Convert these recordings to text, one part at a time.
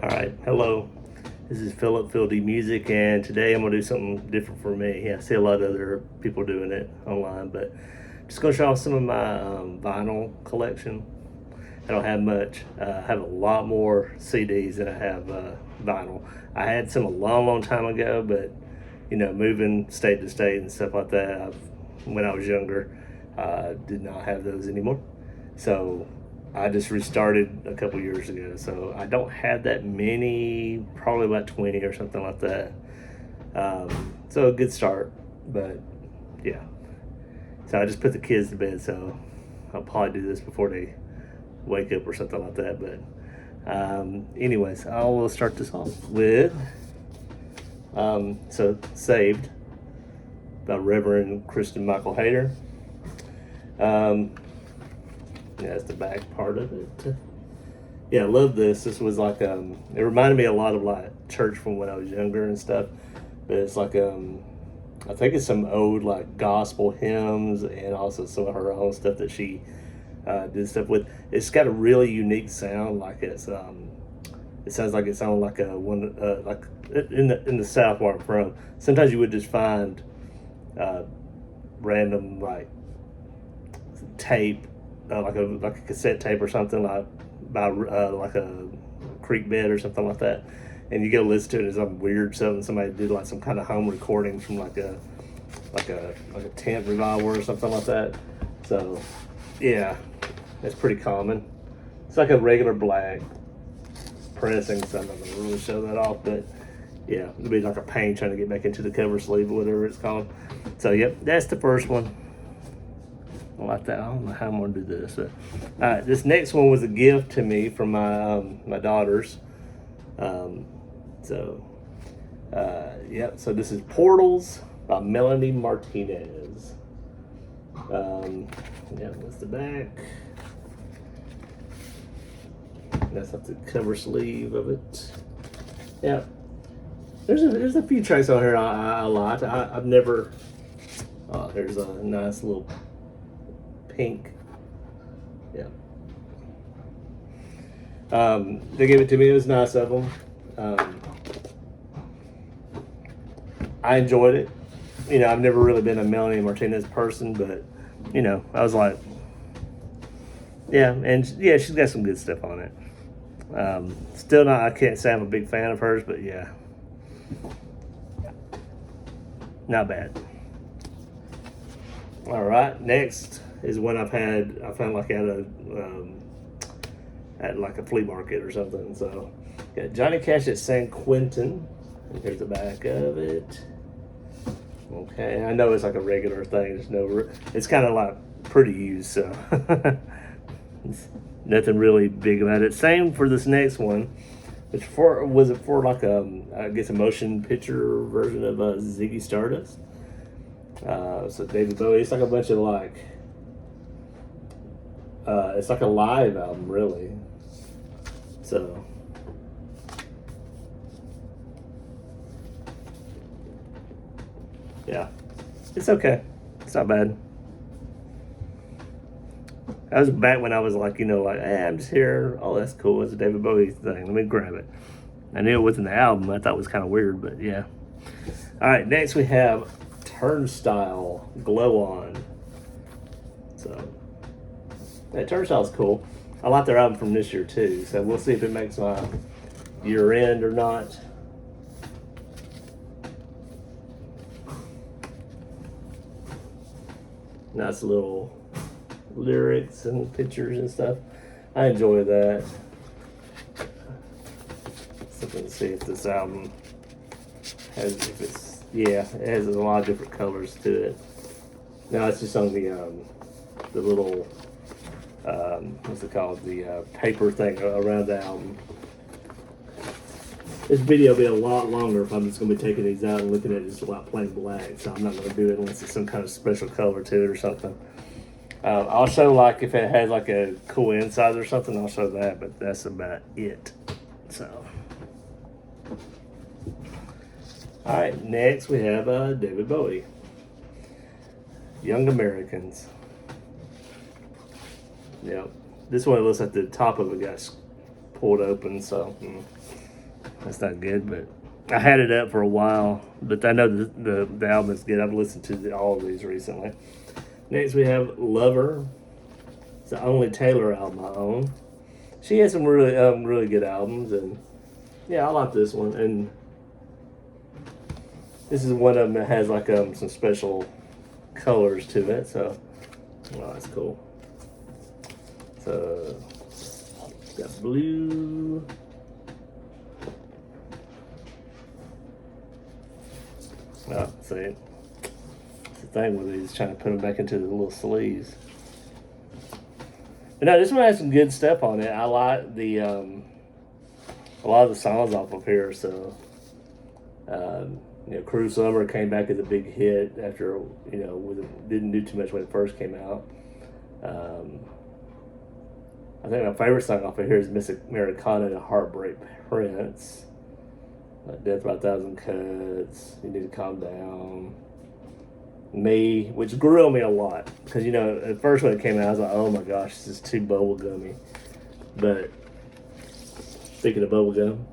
All right, hello. This is Philip Fieldy Music, and today I'm gonna do something different for me. Yeah, I see a lot of other people doing it online, but just gonna show off some of my vinyl collection. I don't have much. I have a lot more CDs than I have vinyl. I had some a long, long time ago, but moving state to state and stuff like that. When I was younger, did not have those anymore. So I just restarted a couple years ago, so I don't have that many, probably about 20 or something like that. So a good start, but yeah. So I just put the kids to bed, so I'll probably do this before they wake up or something like that. But anyways, I will start this off with so Saved by Reverend Christian Michael Hayter. Yeah, that's the back part of it. Yeah, I love this. This was like it reminded me a lot of like church from when I was younger and stuff. But it's like I think it's some old like gospel hymns and also some of her own stuff that she did stuff with. It's got a really unique sound. Like it sounds like it sounded like a one like in the South where I'm from. Sometimes you would just find random like tape, like a cassette tape or something, like by like a creek bed or something like that, and you go listen to it as some weird something somebody did, like some kind of home recording from like a tent revival or something like that. So yeah, that's pretty common. It's like a regular black pressing, so I'm not gonna really show that off, but yeah, it'll be like a pain trying to get back into the cover sleeve or whatever it's called. So yep, that's the first one. I like that. I don't know how I'm gonna do this. But, all right, this next one was a gift to me from my daughters. So yep. So this is Portals by Melanie Martinez. Yeah, that's the back. That's not the cover sleeve of it. Yeah. There's a few tracks on here I like. I've never. Oh, there's a nice little pink. Yeah. They gave it to me. It was nice of them. I enjoyed it. I've never really been a Melanie Martinez person, but I was like, yeah, and yeah, she's got some good stuff on it. Still not. I can't say I'm a big fan of hers, but yeah, not bad. All right, next is one I found like at like a flea market or something. So got Johnny Cash at San Quentin. And here's the back of it. Okay, I know it's like a regular thing. It's kind of like pretty used, so nothing really big about it. Same for this next one. Was it for like I guess a motion picture version of Ziggy Stardust? So David Bowie. It's like a bunch of like it's like a live album, really. So yeah, it's okay. It's not bad. That was back when I was like, like, hey, I'm just here. Oh, that's cool. It's a David Bowie thing. Let me grab it. I knew it wasn't the album. I thought it was kind of weird, but yeah. All right, next we have Turnstile Glow On. So that Turnstile's cool. I like their album from this year too, so we'll see if it makes my year end or not. Nice little lyrics and pictures and stuff. I enjoy that. Something to see if this album has, if it's, yeah, it has a lot of different colors to it. Now it's just on the little what's it called, the paper thing around the album. This video will be a lot longer if I'm just going to be taking these out and looking at it just like plain black. So I'm not going to do it unless it's some kind of special color to it or something. I'll show like if it has like a cool inside or something, I'll show that, but that's about it. So, all right, next we have David Bowie, Young Americans. Yep, this one looks like the top of it got pulled open, so That's not good, but I had it up for a while. But I know the album is good. I've listened to all of these recently. Next, we have Lover. It's the only Taylor album I own. She has some really good albums, and yeah, I like this one. And this is one of them that has like some special colors to it, so that's cool. So got blue. Oh, see, it's the thing with these, trying to put them back into the little sleeves. But no, this one has some good stuff on it. I like the a lot of the songs off of here. So, Cruel Summer came back as a big hit after didn't do too much when it first came out. I think my favorite song off of here is Miss Americana and Heartbreak Prince. Death by a Thousand Cuts. You Need to Calm Down. Me, which grew on me a lot, because at first when it came out I was like, oh my gosh, this is too bubblegummy. But speaking of bubblegum,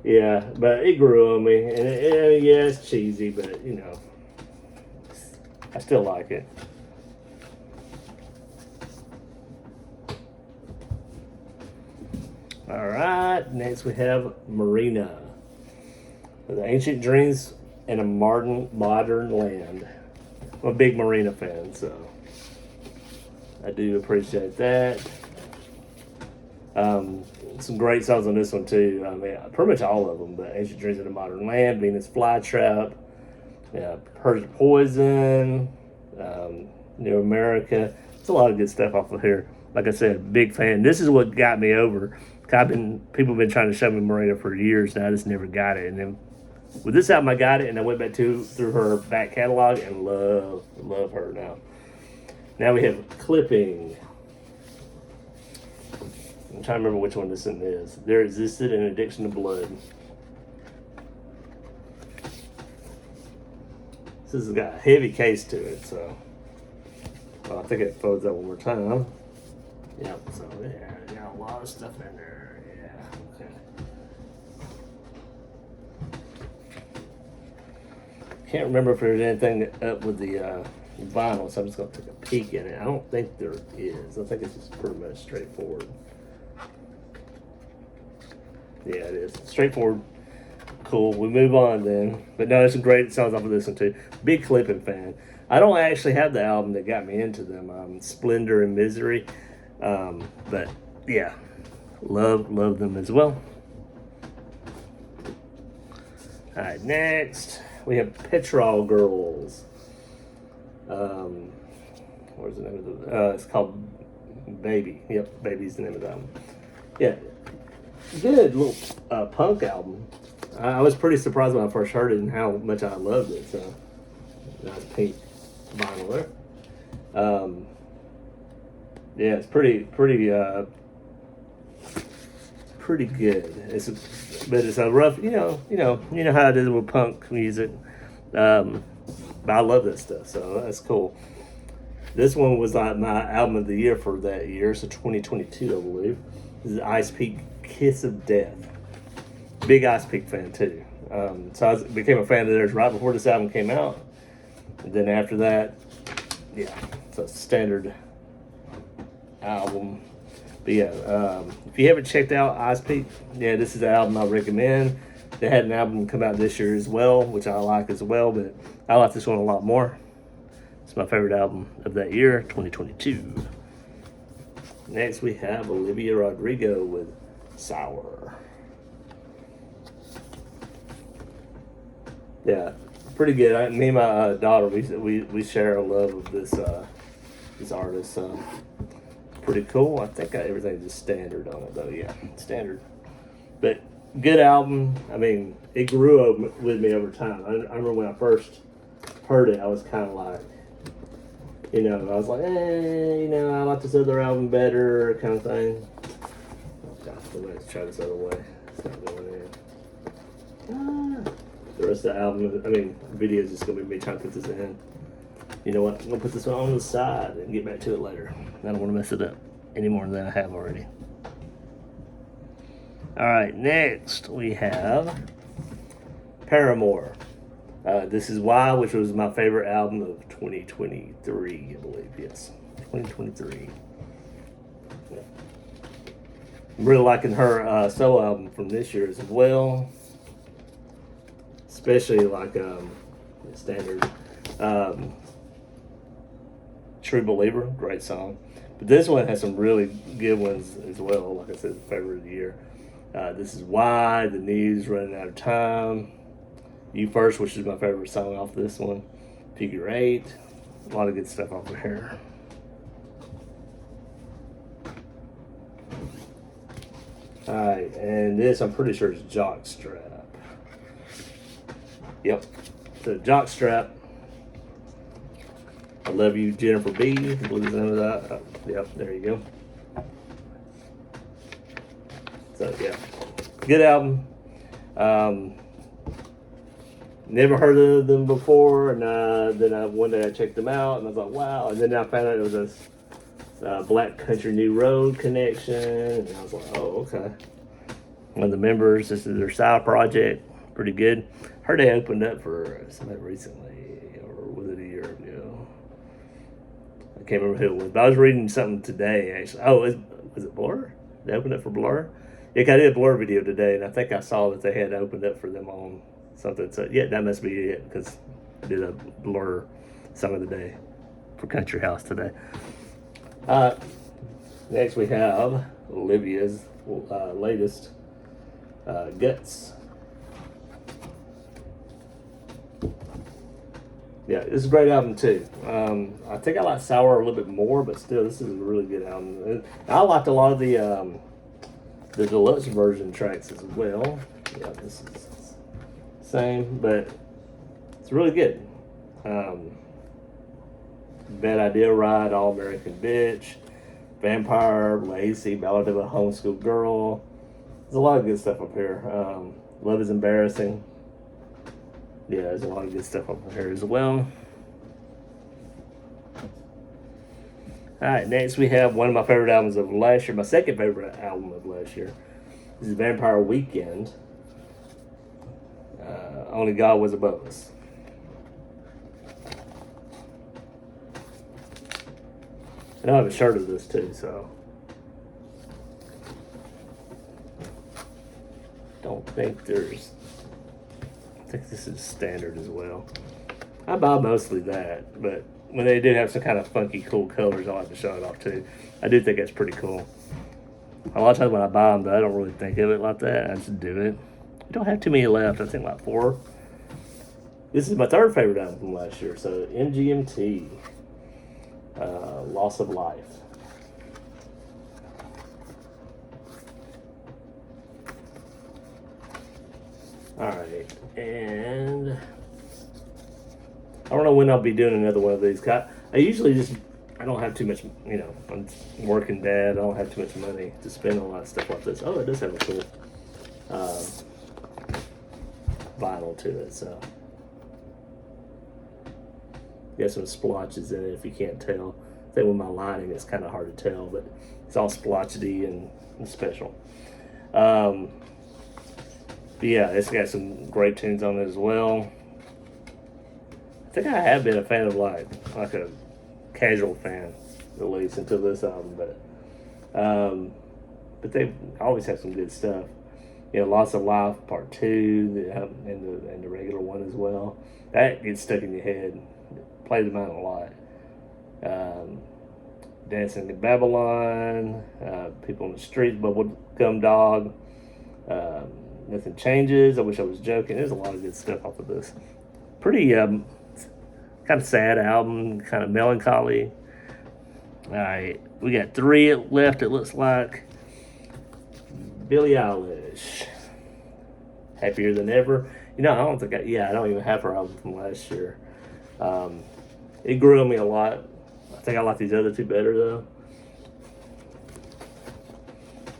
yeah, but it grew on me, and yeah, it's cheesy, but I still like it. All right, next we have Marina. The Ancient Dreams in a modern land. I'm a big Marina fan, so I do appreciate that. Some great songs on this one too. I mean, pretty much all of them. But Ancient Dreams in a Modern Land, Venus Flytrap, Persian Poison, New America. It's a lot of good stuff off of here. Like I said, big fan. This is what got me over. People have been trying to show me Marina for years now. I just never got it, and then with this album, I got it, and I went back through her back catalog and love her now. Now we have Clipping. I'm trying to remember which one this one is. There Existed an Addiction to Blood. This has got a heavy case to it, so I think it folds up one more time. Yep, so yeah, got a lot of stuff in there. Yeah, okay. Can't remember if there's anything up with the vinyl, so I'm just going to take a peek in it. I don't think there is. I think it's just pretty much straightforward. Yeah, it is. Straightforward. Cool. We move on then. But no, there's some great songs off of this one too. Big Clipping fan. I don't actually have the album that got me into them, Splendor and Misery. But yeah, love them as well. All right, next we have Petrol Girls. What's the name of the? It's called Baby. Yep, Baby's the name of the album. Yeah, good little punk album. I was pretty surprised when I first heard it and how much I loved it. So nice pink vinyl there. Yeah, it's pretty good. But it's a rough, you know how it is with punk music. But I love that stuff, so that's cool. This one was like my album of the year for that year, so 2022, I believe. This is Ice Peak, Kiss of Death. Big Ice Peak fan too. So I became a fan of theirs right before this album came out, and then after that, yeah, it's a standard album. But yeah, if you haven't checked out Ice Peak, yeah, this is the album I recommend. They had an album come out this year as well, which I like as well, but I like this one a lot more. It's my favorite album of that year, 2022. Next we have Olivia Rodrigo with Sour. Yeah, pretty good. Me and my daughter, we share a love of this artist. So pretty cool. I think everything's just standard on it though. Yeah, standard. But good album. I mean, it grew with me over time. I remember when I first heard it, I was kind of like, I was like, I like this other album better, kind of thing. Oh gosh, let's try this other way. It's not going in. The rest of the album, video is just going to be me trying to put this in. You know what? I'm going to put this one on the side and get back to it later. I don't want to mess it up any more than I have already. All right, next we have Paramore. This Is Why, which was my favorite album of 2023, I believe. Yes, 2023. Yeah. I'm really liking her solo album from this year as well. Especially like standard True Believer, great song. But this one has some really good ones as well. Like I said, favorite of the year. This Is Why, The News, Running Out of Time. You First, which is my favorite song off this one. Figure Eight. A lot of good stuff off of here. Alright, and this I'm pretty sure is Jockstrap. Yep. So Jockstrap. I Love You, Jennifer B. I believe the name of that. Oh, yep, there you go. So yeah, good album. Never heard of them before, and then one day I checked them out, and I was like, wow. And then I found out it was a Black Country New Road connection, and I was like, oh, okay. One of the members, this is their side project, pretty good. Heard they opened up for somebody recently, or was it a year ago? I can't remember who it was, but I was reading something today, actually. Oh, was it Blur? They opened up for Blur? Yeah, I did a Blur video today, and I think I saw that they had opened up for them on something. So yeah, that must be it, because I did a Blur song of the day for Country House today. Next we have Olivia's latest, Guts. Yeah, this is a great album too. I think I like Sour a little bit more, but still, this is a really good album. And I liked a lot of the deluxe version tracks as well. Yeah, this is same, but it's really good. Bad Idea Ride, All American Bitch, Vampire, Lazy, Ballad of a Homeschool Girl. There's a lot of good stuff up here. Love is Embarrassing. Yeah, there's a lot of good stuff up here as well. Alright, next we have one of my favorite albums of last year, my second favorite album of last year. This is Vampire Weekend. Only God Was Above Us. And I have a shirt of this too, so don't think there's. I think this is standard as well. I buy mostly that, but when they do have some kind of funky, cool colors, I like to show it off too. I do think that's pretty cool. A lot of times when I buy them, though, I don't really think of it like that. I just do it. We don't have too many left. I think like 4. This is my third favorite album from last year. So MGMT, Loss of Life. All right, and I don't know when I'll be doing another one of these. I usually I don't have too much, I'm working dad. I don't have too much money to spend on a lot of stuff like this. Oh, it does have a cool vinyl to it, so. Got some splotches in it if you can't tell. I think with my lighting it's kind of hard to tell, but it's all splotchety and special. But yeah, it's got some great tunes on it as well. I think I have been a fan of like a casual fan, at least until this album, but they always have some good stuff. Lots of Life Part 2, and the regular one as well. That gets stuck in your head. Play them out a lot. Dancing in Babylon, People in the Streets, Bubblegum Dog, Nothing Changes, I Wish I Was Joking. There's a lot of good stuff off of this. Pretty kind of sad album, kind of melancholy. Alright, we got 3 left, it looks like. Billie Eilish, Happier Than Ever. I don't even have her album from last year. It grew on me a lot. I think I like these other 2 better though.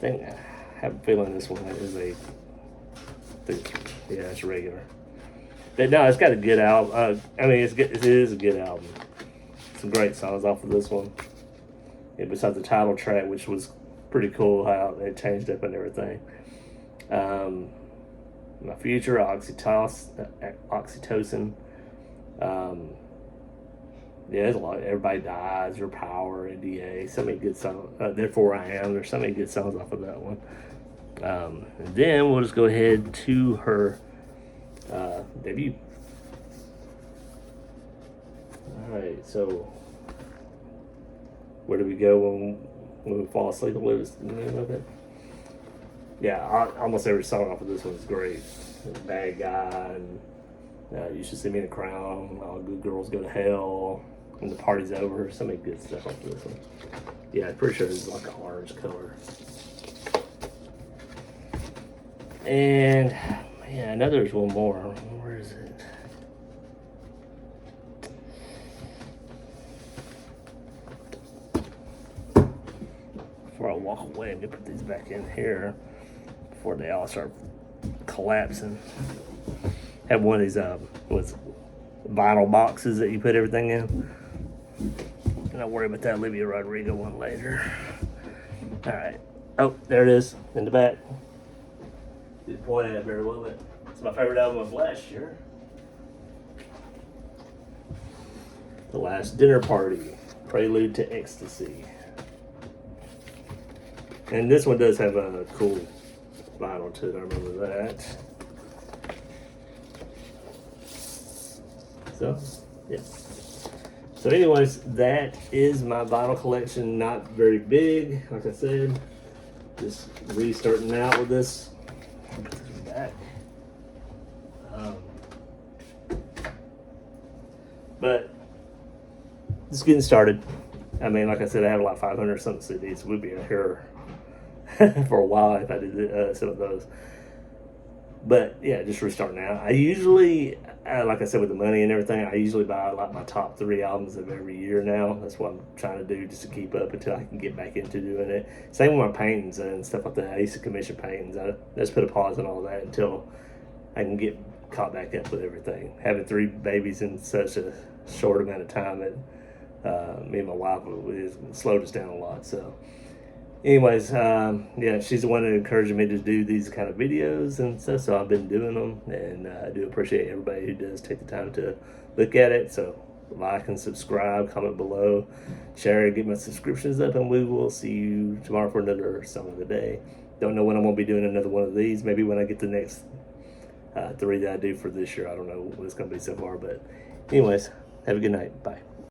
I have a feeling this one is it's regular. But no, it's got a good album. It is a good album. Some great songs off of this one. Besides the title track, which was pretty cool how it changed up and everything. My future, oxytocin. Um, yeah, there's a lot. Everybody Dies, Your Power, NDA. So many good songs. Therefore I Am. There's so many good songs off of that one. And then we'll just go ahead to her debut. All right, so where do we go when we fall asleep? What is the name of it? Yeah, almost every song off of this one is great. Bad Guy, and You Should See Me in a Crown, All Good Girls Go to Hell, When the Party's Over. So many good stuff off of this one. Yeah, I'm pretty sure it's like an orange color. And yeah, I know there's one more. Where is it? Before I walk away, I'm gonna put these back in here before they all start collapsing. Have one of these with vinyl boxes that you put everything in. And I'll worry about that Olivia Rodrigo one later. All right. Oh, there it is in the back. Didn't point at it very well, but it's my favorite album of last year. The Last Dinner Party, Prelude to Ecstasy. And this one does have a cool vinyl to it, I remember that. So, yeah. So anyways, that is my vinyl collection. Not very big, like I said. Just restarting out with this. Put this back. But just getting started. I mean, like I said, I have like 500 something CDs. So we'd be here for a while if I did some of those. But yeah, just restarting out. I usually, like I said, with the money and everything, I usually buy like my top 3 albums of every year now. That's what I'm trying to do, just to keep up until I can get back into doing it. Same with my paintings and stuff like that. I used to commission paintings. I just put a pause on all that until I can get caught back up with everything. Having 3 babies in such a short amount of time, me and my wife slowed us down a lot. So anyways, yeah, she's the one that encouraged me to do these kind of videos and stuff, so I've been doing them, and I do appreciate everybody who does take the time to look at it. So like and subscribe, comment below, share, get my subscriptions up, and we will see you tomorrow for another song of the day. Don't know when I'm going to be doing another one of these. Maybe when I get the next 3 that I do for this year. I don't know what it's going to be so far, but anyways, have a good night. Bye.